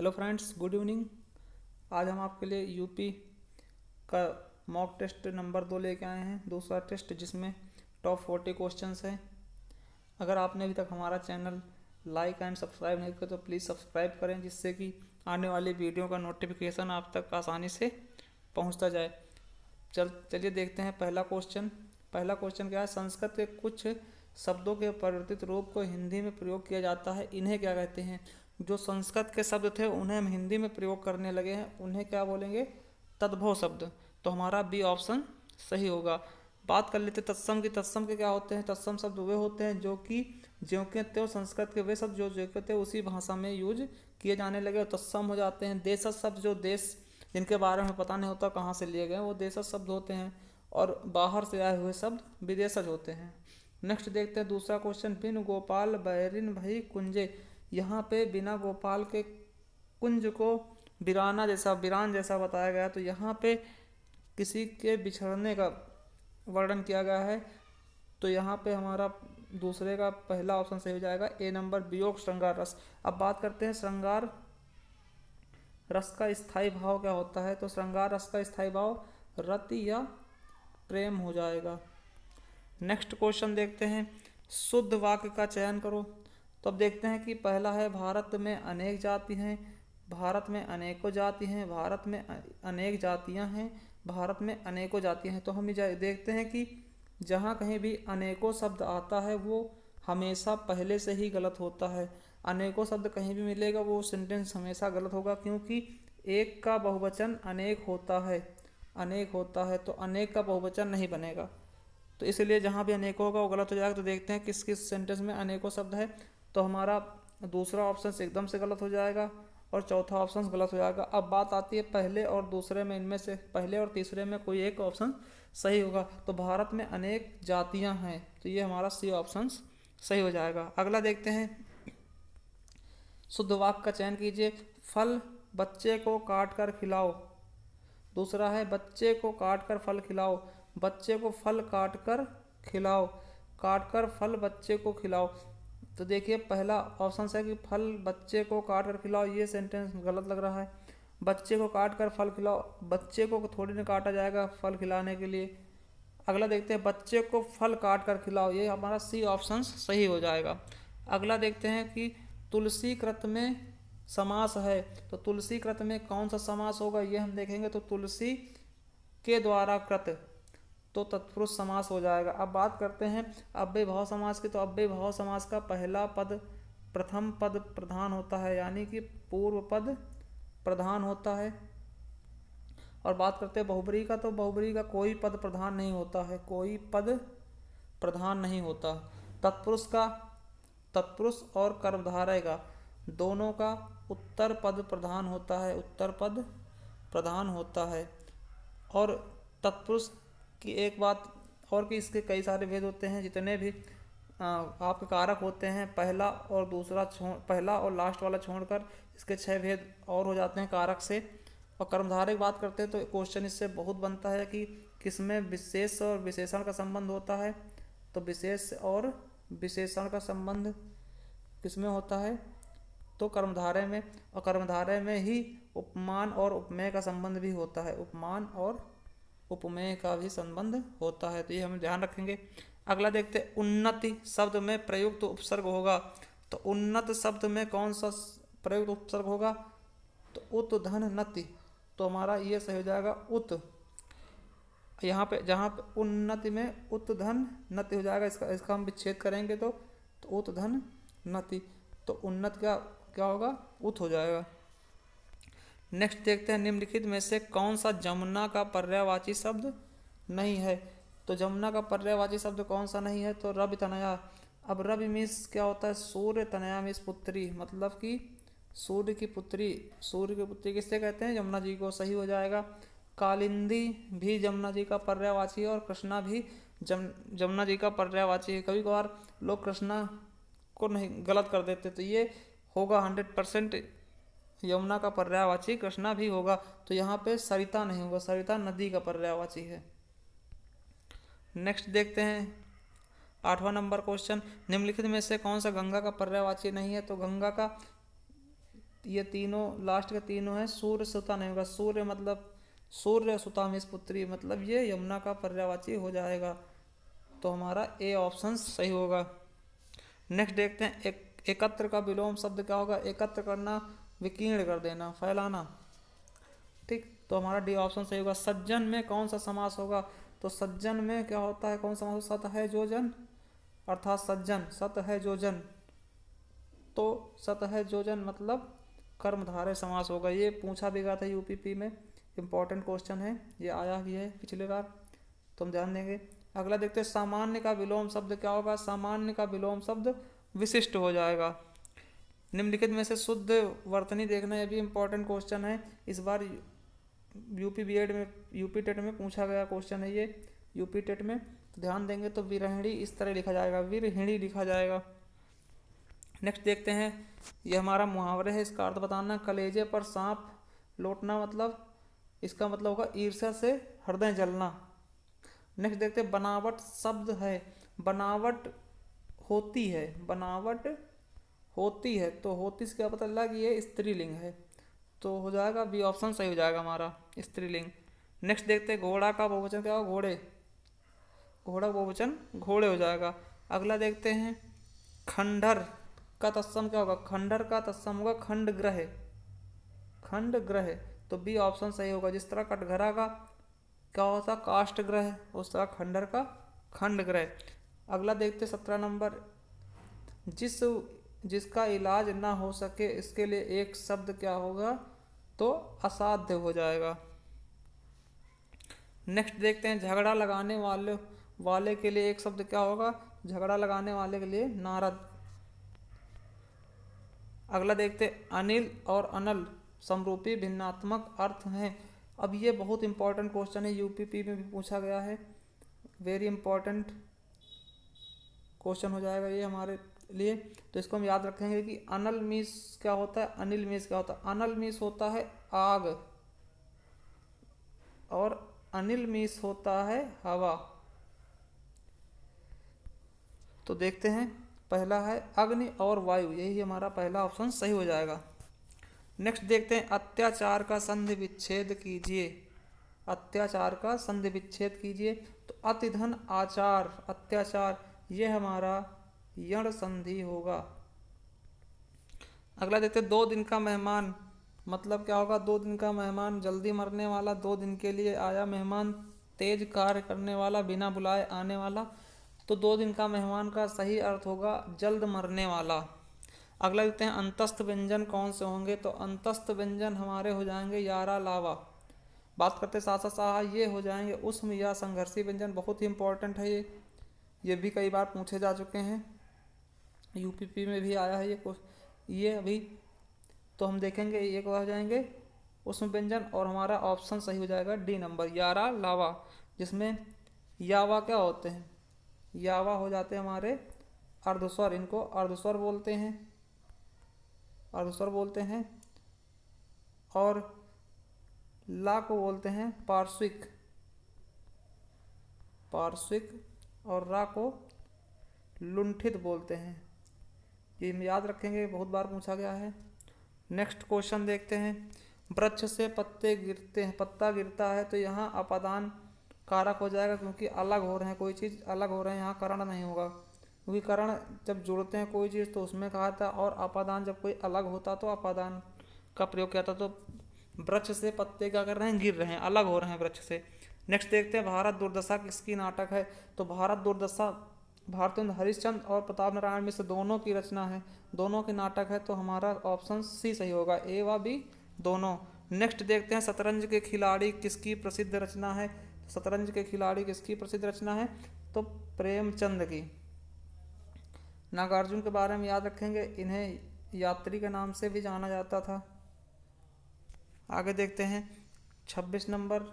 Hello friends, good evening. आज हम आपके लिए यूपी का मॉक टेस्ट नंबर 2 लेके आए हैं, दूसरा टेस्ट जिसमें टॉप 40 क्वेश्चंस हैं। अगर आपने अभी तक हमारा चैनल लाइक एंड सब्सक्राइब नहीं किया तो प्लीज़ सब्सक्राइब करें, जिससे कि आने वाली वीडियो का नोटिफिकेशन आप तक आसानी से पहुंचता जाए। चलिए देखते हैं पहला क्वेश्चन क्या है। संस्कृत के कुछ शब्दों के परिवर्तित रूप को हिंदी में प्रयोग किया जाता है, इन्हें क्या कहते हैं? जो संस्कृत के शब्द थे उन्हें हम हिंदी में प्रयोग करने लगे हैं, उन्हें क्या बोलेंगे? तद्भव शब्द। तो हमारा बी ऑप्शन सही होगा। बात कर लेते तत्सम की। तत्सम के क्या होते हैं? तत्सम शब्द वे होते हैं जो कि ज्यों के त्यों, संस्कृत के वे शब्द जो ज्यों के त्यों उसी भाषा में यूज किए जाने लगे और तत्सम हो जाते हैं। देशज शब्द, जो देश जिनके बारे में पता नहीं होता कहाँ से लिए गए, वो देशज शब्द होते हैं। और बाहर से आए हुए शब्द विदेशज होते हैं। नेक्स्ट देखते हैं दूसरा क्वेश्चन। बिन गोपाल बैरिन भई कुंजे। यहाँ पे बिना गोपाल के कुंज को वीरान जैसा बताया गया। तो यहाँ पे किसी के बिछड़ने का वर्णन किया गया है। तो यहाँ पे हमारा दूसरे का पहला ऑप्शन सही हो जाएगा, ए नंबर, वियोग श्रृंगार रस। अब बात करते हैं श्रृंगार रस का स्थायी भाव क्या होता है। तो श्रृंगार रस का स्थायी भाव रति या प्रेम हो जाएगा। नेक्स्ट क्वेश्चन देखते हैं। शुद्ध वाक्य का चयन करो। तो अब देखते हैं कि पहला है, भारत में अनेक जाति हैं, भारत में अनेकों जाति हैं, भारत में अनेक जातियां हैं, भारत में अनेकों जातियां हैं। तो हम देखते हैं कि जहाँ कहीं भी अनेकों शब्द आता है वो हमेशा पहले से ही गलत होता है। अनेकों शब्द कहीं भी मिलेगा वो सेंटेंस हमेशा गलत होगा, क्योंकि एक का बहुवचन अनेक होता है, तो अनेक का बहुवचन नहीं बनेगा। तो इसलिए जहाँ भी अनेकों होगा वो गलत हो जाएगा। तो देखते हैं किस किस सेंटेंस में अनेकों शब्द है। तो हमारा दूसरा ऑप्शन एकदम से गलत हो जाएगा और चौथा ऑप्शन गलत हो जाएगा। अब बात आती है पहले और दूसरे में, इनमें से पहले और तीसरे में कोई एक ऑप्शन सही होगा। तो भारत में अनेक जातियां हैं, तो ये हमारा सी ऑप्शन सही हो जाएगा। अगला देखते हैं। शुद्ध वाक्य का चयन कीजिए। फल बच्चे को काट कर खिलाओ। दूसरा है, बच्चे को काट कर फल खिलाओ। बच्चे को फल काट कर खिलाओ, काट कर फल बच्चे को खिलाओ। तो देखिए पहला ऑप्शन है कि फल बच्चे को काट कर खिलाओ, ये सेंटेंस गलत लग रहा है। बच्चे को काट कर फल खिलाओ, बच्चे को थोड़ी ना काटा जाएगा फल खिलाने के लिए। अगला देखते हैं, बच्चे को फल काट कर खिलाओ, ये हमारा सी ऑप्शन सही हो जाएगा। अगला देखते हैं कि तुलसी कृत में समास है। तो तुलसी कृत में कौन सा समास होगा ये हम देखेंगे। तो तुलसी के द्वारा कृत, तो तत्पुरुष समास हो जाएगा। अब बात करते हैं अव्यय भाव समास की। तो अव्यय भाव समास का पहला पद प्रथम पद प्रधान होता है, यानी कि पूर्व पद प्रधान होता है। और बात करते हैं बहुब्रीहि का। तो बहुब्रीहि का कोई पद प्रधान नहीं होता है, कोई पद प्रधान नहीं होता। तत्पुरुष का, तत्पुरुष और कर्मधारय का दोनों का उत्तर पद प्रधान होता है, उत्तर पद प्रधान होता है। और तत्पुरुष की एक बात और कि इसके कई सारे भेद होते हैं। जितने भी आपके कारक होते हैं, पहला और लास्ट वाला छोड़कर इसके 6 भेद और हो जाते हैं कारक से। और कर्मधारय की बात करते हैं तो क्वेश्चन इससे बहुत बनता है कि किसमें विशेष और विशेषण का संबंध होता है। तो विशेष और विशेषण का संबंध किसमें होता है? तो कर्मधारय में। और कर्मधारय में ही उपमान और उपमेय का संबंध भी होता है, उपमान और उपमेय का भी संबंध होता है। तो ये हम ध्यान रखेंगे। अगला देखते हैं, उन्नति शब्द में प्रयुक्त उपसर्ग होगा। तो उन्नत शब्द में कौन सा प्रयुक्त उपसर्ग होगा? तो उत धन नति। तो हमारा ये सही हो जाएगा उत। यहाँ पे जहाँ पे उन्नति में उत धन नति हो जाएगा, इसका हम विच्छेद करेंगे तो उत धन नति। तो उन्नत क्या होगा? उत हो जाएगा। नेक्स्ट देखते हैं, निम्नलिखित में से कौन सा जमुना का पर्यायवाची शब्द नहीं है। तो जमुना का पर्यायवाची शब्द कौन सा नहीं है? तो रवि तनया। अब रवि मीन्स क्या होता है? सूर्य तनया मीन्स पुत्री, मतलब कि सूर्य की पुत्री। सूर्य की पुत्री किससे कहते हैं? जमुना जी को, सही हो जाएगा। कालिंदी भी जमुना जी का पर्यायवाची है और कृष्णा भी जमुना जी का पर्यायवाची है। कभी कभार लोग कृष्णा को नहीं गलत कर देते, तो ये होगा 100% यमुना का पर्यायवाची कृष्णा भी होगा। तो यहाँ पे सरिता नहीं होगा, सरिता नदी का पर्यायवाची है। नेक्स्ट देखते हैं 8वां नंबर क्वेश्चन। निम्नलिखित में से कौन सा गंगा का पर्यायवाची नहीं है? तो गंगा का ये तीनों लास्ट के तीनों हैं, सूर्य सुता नहीं होगा, सूर्य मतलब सूर्य सुतामिस पुत्री, मतलब ये यमुना का पर्यायवाची हो जाएगा। तो हमारा ए ऑप्शन सही होगा। नेक्स्ट देखते हैं एकत्र का विलोम शब्द क्या होगा। एकत्र करना, विकीर्ण कर देना, फैलाना। ठीक, तो हमारा डी ऑप्शन सही होगा। सज्जन में कौन सा समास होगा। तो सज्जन में क्या होता है, कौन सा समास, सत है जो जन, अर्थात सज्जन सत है जो जन। तो सत है जो जन मतलब कर्मधारय समास होगा। ये पूछा भी गया था यूपीपी में, इंपॉर्टेंट क्वेश्चन है, ये आया भी है पिछले बार, तो हम ध्यान देंगे। अगला देखते हैं सामान्य का विलोम शब्द क्या होगा। सामान्य का विलोम शब्द विशिष्ट हो जाएगा। निम्नलिखित में से शुद्ध वर्तनी देखना, ये भी इंपॉर्टेंट क्वेश्चन है। इस बार यूपी बीएड में, यूपी टेट में पूछा गया क्वेश्चन है ये, यूपी टेट में, तो ध्यान देंगे। तो विरहिणी इस तरह लिखा जाएगा, विरहिणी लिखा जाएगा। नेक्स्ट देखते हैं, ये हमारा मुहावरे है, इसका अर्थ बताना। कलेजे पर सांप लौटना, मतलब इसका मतलब होगा ईर्ष्या से हृदय जलना। नेक्स्ट देखते हैं बनावट शब्द है। बनावट होती है, बनावट होती है, तो होती से क्या पता लगा कि ये स्त्रीलिंग है, तो हो जाएगा बी ऑप्शन सही हो जाएगा हमारा, स्त्रीलिंग। नेक्स्ट देखते हैं घोड़ा का बहुवचन क्या होगा। घोड़े, घोड़ा बहुवचन घोड़े हो जाएगा। अगला देखते हैं खंडहर का तत्सम क्या होगा। खंडहर का तत्सम होगा खंड ग्रह, खंड ग्रह, तो बी ऑप्शन सही होगा। जिस तरह कटघरा का क्या होता काष्ठ ग्रह, उस तरह खंडहर का खंड ग्रह। अगला देखते 17 नंबर, जिसका इलाज ना हो सके इसके लिए एक शब्द क्या होगा, तो असाध्य हो जाएगा। नेक्स्ट देखते हैं झगड़ा लगाने वाले के लिए एक शब्द क्या होगा। झगड़ा लगाने वाले के लिए नारद। अगला देखते हैं अनिल और अनल समरूपी भिन्नात्मक अर्थ हैं। अब ये बहुत इंपॉर्टेंट क्वेश्चन है, यूपीपी में भी पूछा गया है, वेरी इंपॉर्टेंट क्वेश्चन हो जाएगा ये हमारे लिए। तो इसको हम याद रखेंगे कि अनल मीन्स क्या होता है, अनिल मीन्स क्या होता है। अनल मीन्स होता है आग और अनिल मीन्स होता है हवा। तो देखते हैं, पहला है अग्नि और वायु, यही हमारा पहला ऑप्शन सही हो जाएगा। नेक्स्ट देखते हैं अत्याचार का संधि विच्छेद कीजिए। अत्याचार का संधि विच्छेद कीजिए, तो अतिधन आचार अत्याचार, ये हमारा यण संधि होगा। अगला देखते हैं 2 दिन का मेहमान, मतलब क्या होगा। 2 दिन का मेहमान जल्दी मरने वाला, 2 दिन के लिए आया मेहमान, तेज कार्य करने वाला, बिना बुलाए आने वाला। तो 2 दिन का मेहमान का सही अर्थ होगा जल्द मरने वाला। अगला देखते हैं अंतस्थ व्यंजन कौन से होंगे। तो अंतस्थ व्यंजन हमारे हो जाएंगे यारा लावा। बात करते साथ साथ ये हो जाएंगे उष्म या संघर्षी व्यंजन, बहुत ही इंपॉर्टेंट है ये भी कई बार पूछे जा चुके हैं, यूपीपी में भी आया है ये अभी। तो हम देखेंगे ये क्या हो जाएंगे उष्म व्यंजन, और हमारा ऑप्शन सही हो जाएगा डी नंबर यारा लावा, जिसमें यावा क्या होते हैं, यावा हो जाते हैं हमारे अर्धस्वर, इनको अर्धस्वर बोलते हैं, अर्धस्वर बोलते हैं। और ला को बोलते हैं पार्श्विक, पार्श्विक, और रा को लुंठित बोलते हैं। ये याद रखेंगे, बहुत बार पूछा गया है। नेक्स्ट क्वेश्चन देखते हैं, वृक्ष से पत्ते गिरते हैं, पत्ता गिरता है, तो यहाँ अपादान कारक हो जाएगा, क्योंकि अलग हो रहे हैं, कोई चीज़ अलग हो रहे हैं, यहाँ करण नहीं होगा, क्योंकि करण जब जोड़ते हैं कोई चीज़ तो उसमें कहा था, और अपादान जब कोई अलग होता तो अपादान का प्रयोग किया था। तो वृक्ष से पत्ते क्या कर रहे हैं, गिर रहे हैं, अलग हो रहे हैं वृक्ष से। नेक्स्ट देखते हैं भारत दुर्दशा किसकी नाटक है। तो भारत दुर्दशा भारतेंदु हरिश्चंद्र और प्रताप नारायण मिश्र दोनों की रचना है, दोनों के नाटक है, तो हमारा ऑप्शन सी सही होगा, ए व बी दोनों। नेक्स्ट देखते हैं शतरंज के खिलाड़ी किसकी प्रसिद्ध रचना है। शतरंज के खिलाड़ी किसकी प्रसिद्ध रचना है, तो प्रेमचंद की। नागार्जुन के बारे में याद रखेंगे, इन्हें यात्री के नाम से भी जाना जाता था। आगे देखते हैं 26 नंबर,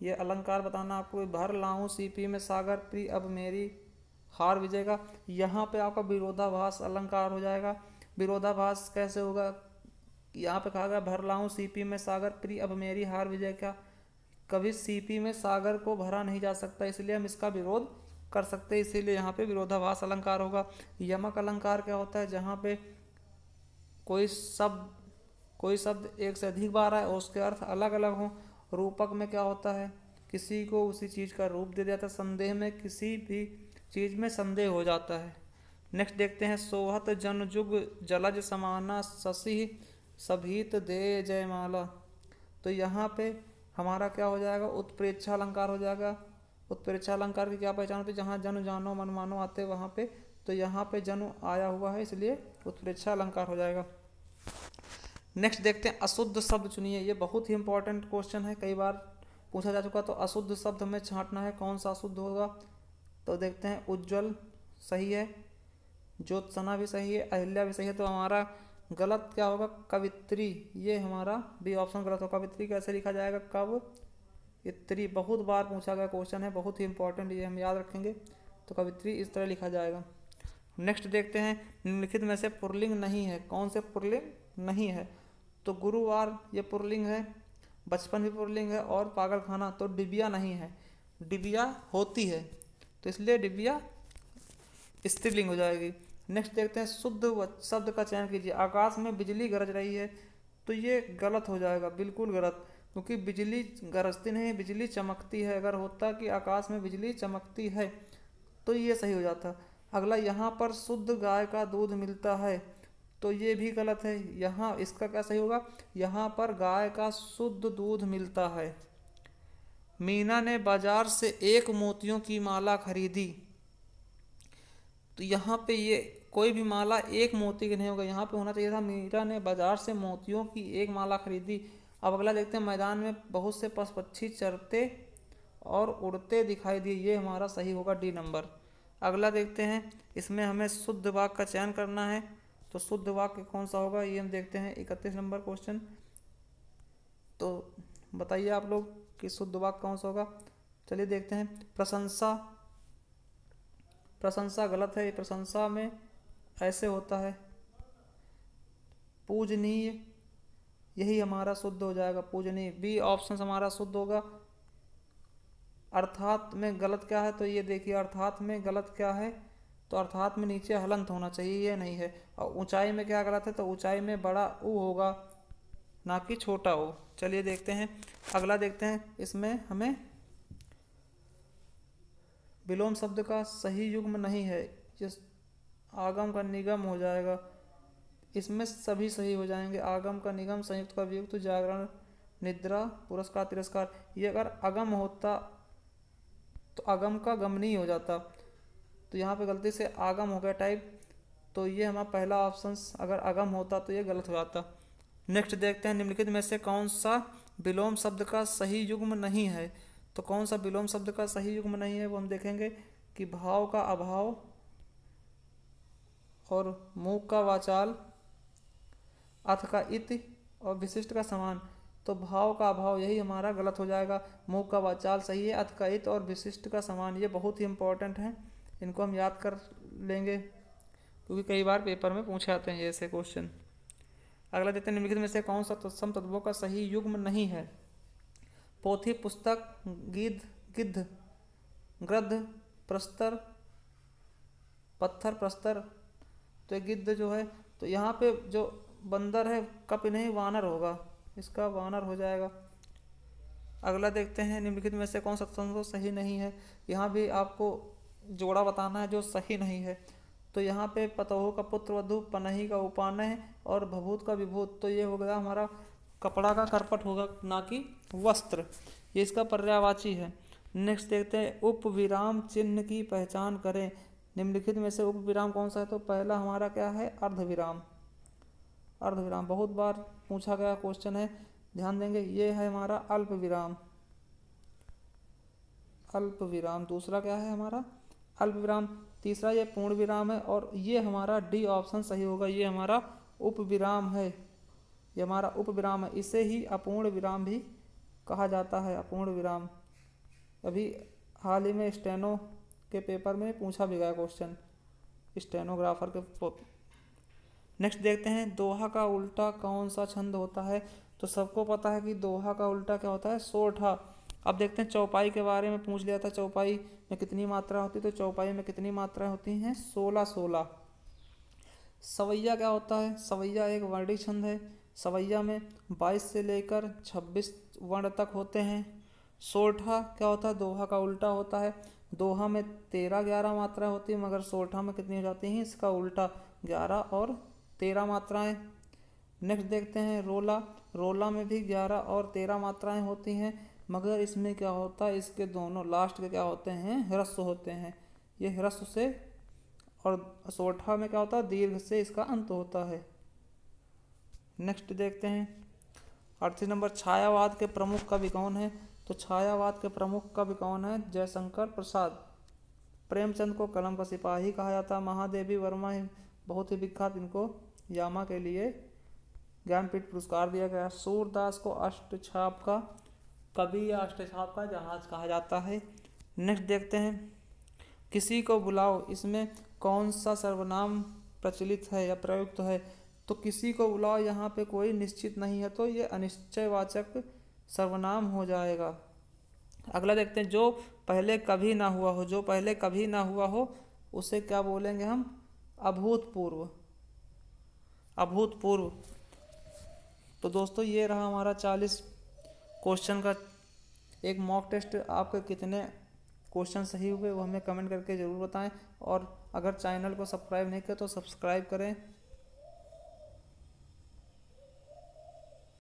ये अलंकार बताना आपको। भर लाऊं सीपी में सागर प्री अब मेरी हार विजय का, यहाँ पे आपका विरोधाभास अलंकार हो जाएगा। विरोधाभास कैसे होगा, यहाँ पे कहा गया भर लाऊं सीपी में सागर प्री अब मेरी हार विजय का, कभी सीपी में सागर को भरा नहीं जा सकता, इसलिए हम इसका विरोध कर सकते हैं, इसीलिए यहाँ पे विरोधाभास अलंकार होगा। यमक अलंकार क्या होता है, जहाँ पे कोई शब्द कोई शब्द एक से अधिक बार आए और उसके अर्थ अलग अलग हों। रूपक में क्या होता है, किसी को उसी चीज़ का रूप दे जाता है। संदेह में किसी भी चीज़ में संदेह हो जाता है। नेक्स्ट देखते हैं, सोहत जन जुग जलज समाना शशि सभीत दे जयमाला। तो यहाँ पे हमारा क्या हो जाएगा, उत्प्रेक्षा अलंकार हो जाएगा। उत्प्रेक्षा अलंकार की क्या पहचान होती है, जहाँ जन जानो मन मानो आते वहाँ पे, तो यहाँ पे जन आया हुआ है इसलिए उत्प्रेक्षा अलंकार हो जाएगा। नेक्स्ट देखते हैं, अशुद्ध शब्द चुनिए। ये बहुत ही इंपॉर्टेंट क्वेश्चन है, कई बार पूछा जा चुका। तो अशुद्ध शब्द हमें छांटना है, कौन सा अशुद्ध होगा। तो देखते हैं, उज्ज्वल सही है, ज्योत्सना भी सही है, अहिल्या भी सही है। तो हमारा गलत क्या होगा, कवित्री। ये हमारा बी ऑप्शन गलत होगा। कवित्री कैसे लिखा जाएगा, कवित्री। बहुत बार पूछा गया क्वेश्चन है, बहुत ही इंपॉर्टेंट, ये हम याद रखेंगे। तो कवित्री इस तरह लिखा जाएगा। नेक्स्ट देखते हैं, निम्नलिखित में से पुल्लिंग नहीं है, कौन से पुल्लिंग नहीं है। तो गुरुवार ये पुल्लिंग है, बचपन भी पुल्लिंग है, और पागल खाना। तो डिबिया नहीं है, डिबिया होती है, तो इसलिए डिबिया स्त्रीलिंग हो जाएगी। नेक्स्ट देखते हैं, शुद्ध शब्द का चयन कीजिए। आकाश में बिजली गरज रही है, तो ये गलत हो जाएगा, बिल्कुल गलत, क्योंकि बिजली गरजती नहीं, बिजली चमकती है। अगर होता कि आकाश में बिजली चमकती है तो ये सही हो जाता। अगला, यहाँ पर शुद्ध गाय का दूध मिलता है, तो ये भी गलत है। यहाँ इसका क्या सही होगा, यहाँ पर गाय का शुद्ध दूध मिलता है। मीना ने बाजार से एक मोतियों की माला खरीदी, तो यहाँ पे ये कोई भी माला एक मोती की नहीं होगा, यहाँ पे होना चाहिए था मीरा ने बाजार से मोतियों की एक माला खरीदी। अब अगला देखते हैं, मैदान में बहुत से पशु पक्षी चरते और उड़ते दिखाई दिए, ये हमारा सही होगा, डी नंबर। अगला देखते हैं, इसमें हमें शुद्ध वाक्य का चयन करना है। तो शुद्ध वाक्य कौन सा होगा, ये हम देखते हैं 31 नंबर क्वेश्चन। तो बताइए आप लोग कि शुद्ध वाक्य कौन सा होगा। चलिए देखते हैं, प्रशंसा। प्रशंसा गलत है, प्रशंसा में ऐसे होता है, पूजनीय, यही हमारा शुद्ध हो जाएगा, पूजनीय। बी ऑप्शन हमारा शुद्ध होगा। अर्थात में गलत क्या है, तो ये देखिए, अर्थात में गलत क्या है, तो अर्थात में नीचे हलंत होना चाहिए, ये नहीं है। और ऊंचाई में क्या गलत है, तो ऊंचाई में बड़ा ऊ होगा, ना कि छोटा ऊ। चलिए देखते हैं, अगला देखते हैं, इसमें हमें विलोम शब्द का सही युग्म नहीं है, जिस आगम का निगम हो जाएगा, इसमें सभी सही हो जाएंगे। आगम का निगम, संयुक्त का वियुक्त, जागरण, निद्रा, पुरस्कार, तिरस्कार। ये अगर अगम होता तो अगम का गमनी हो जाता, तो यहाँ पे गलती से आगम हो गया टाइप, तो ये हमारा पहला ऑप्शन अगर अगम होता तो ये गलत हो जाता। नेक्स्ट देखते हैं, निम्नलिखित में से कौन सा विलोम शब्द का सही युग्म नहीं है। तो कौन सा विलोम शब्द का सही युग्म नहीं है, वो हम देखेंगे कि भाव का अभाव और मूक का वाचाल, अथ का इति और विशिष्ट का समान। तो भाव का अभाव यही हमारा गलत हो जाएगा, मूक का वाचाल सही है, अथ का इत और विशिष्ट का समान, ये बहुत ही इंपॉर्टेंट हैं, इनको हम याद कर लेंगे क्योंकि कई बार पेपर में पूछे आते हैं ऐसे क्वेश्चन। अगला देखते हैं, निम्नलिखित में से कौन सा तत्सम तत्वों का सही युग्म नहीं है। पोथी, पुस्तक, गिद्ध, गिद्ध, गृद्ध, प्रस्तर, पत्थर, प्रस्तर। तो ये गिद्ध जो है, तो यहाँ पे जो बंदर है, कप नहीं वानर होगा, इसका वानर हो जाएगा। अगला देखते हैं, निम्नलिखित में से कौन सा तत्सम सही नहीं है। यहाँ भी आपको जोड़ा बताना है जो सही नहीं है। तो यहाँ पे पतोह का पुत्र वधु, पनही का उपानय और भभूत का विभूत। तो ये हो गया हमारा कपड़ा का करपट होगा, ना कि वस्त्र, ये इसका पर्यायवाची है। नेक्स्ट देखते हैं, उपविराम चिन्ह की पहचान करें। निम्नलिखित में से उपविराम कौन सा है, तो पहला हमारा क्या है, अर्धविराम। अर्धविराम बहुत बार पूछा गया क्वेश्चन है, ध्यान देंगे, ये है हमारा अल्प विराम। अल्प विराम दूसरा क्या है हमारा, अल्प विराम। तीसरा ये पूर्ण विराम है, और ये हमारा डी ऑप्शन सही होगा, ये हमारा उपविराम है, ये हमारा उपविराम है। इसे ही अपूर्ण विराम भी कहा जाता है, अपूर्ण विराम। अभी हाल ही में स्टेनो के पेपर में पूछा भी गया क्वेश्चन, स्टेनोग्राफर के। नेक्स्ट देखते हैं, दोहा का उल्टा कौन सा छंद होता है। तो सबको पता है कि दोहा का उल्टा क्या होता है, सोठा। अब देखते हैं, चौपाई के बारे में पूछ लिया था, चौपाई में कितनी मात्रा होती है। तो चौपाई में कितनी मात्राएं होती हैं, 16 16। सवैया क्या होता है, सवैया एक वर्णिक छंद है। सवैया में 22 से लेकर 26 वर्ण तक होते हैं। सोरठा क्या होता है? दोहा का उल्टा होता है। दोहा में 13-11 मात्राएं होती हैं, मगर सोरठा में कितनी हो जाती हैं? इसका उल्टा 11 और 13 मात्राएं। नेक्स्ट देखते हैं रोला। रोला में भी 11 और 13 मात्राएं होती हैं, मगर इसमें क्या होता है? इसके दोनों लास्ट के क्या होते हैं? ह्रस्व होते हैं। ये ह्रस्व से, और सोरठा में क्या होता है? दीर्घ से इसका अंत होता है। नेक्स्ट देखते हैं 38 नंबर, छायावाद के प्रमुख कवि कौन है? तो छायावाद के प्रमुख कवि कौन है? जयशंकर प्रसाद। प्रेमचंद को कलम का सिपाही कहा जाता। महादेवी वर्मा बहुत ही विख्यात, इनको यामा के लिए ज्ञानपीठ पुरस्कार दिया गया। सूरदास को अष्टछाप का कवि या अष्टछाप का जहाज कहा जाता है। नेक्स्ट देखते हैं किसी को बुलाओ, इसमें कौन सा सर्वनाम प्रचलित है या प्रयुक्त है? तो किसी को बुलाओ यहाँ पे कोई निश्चित नहीं है, तो ये अनिश्चयवाचक सर्वनाम हो जाएगा। अगला देखते हैं जो पहले कभी ना हुआ हो। जो पहले कभी ना हुआ हो उसे क्या बोलेंगे हम? अभूतपूर्व। अभूतपूर्व। तो दोस्तों ये रहा हमारा 40 क्वेश्चन का एक मॉक टेस्ट। आपके कितने क्वेश्चन सही हुए वो हमें कमेंट करके ज़रूर बताएं, और अगर चैनल को सब्सक्राइब नहीं किया तो सब्सक्राइब करें।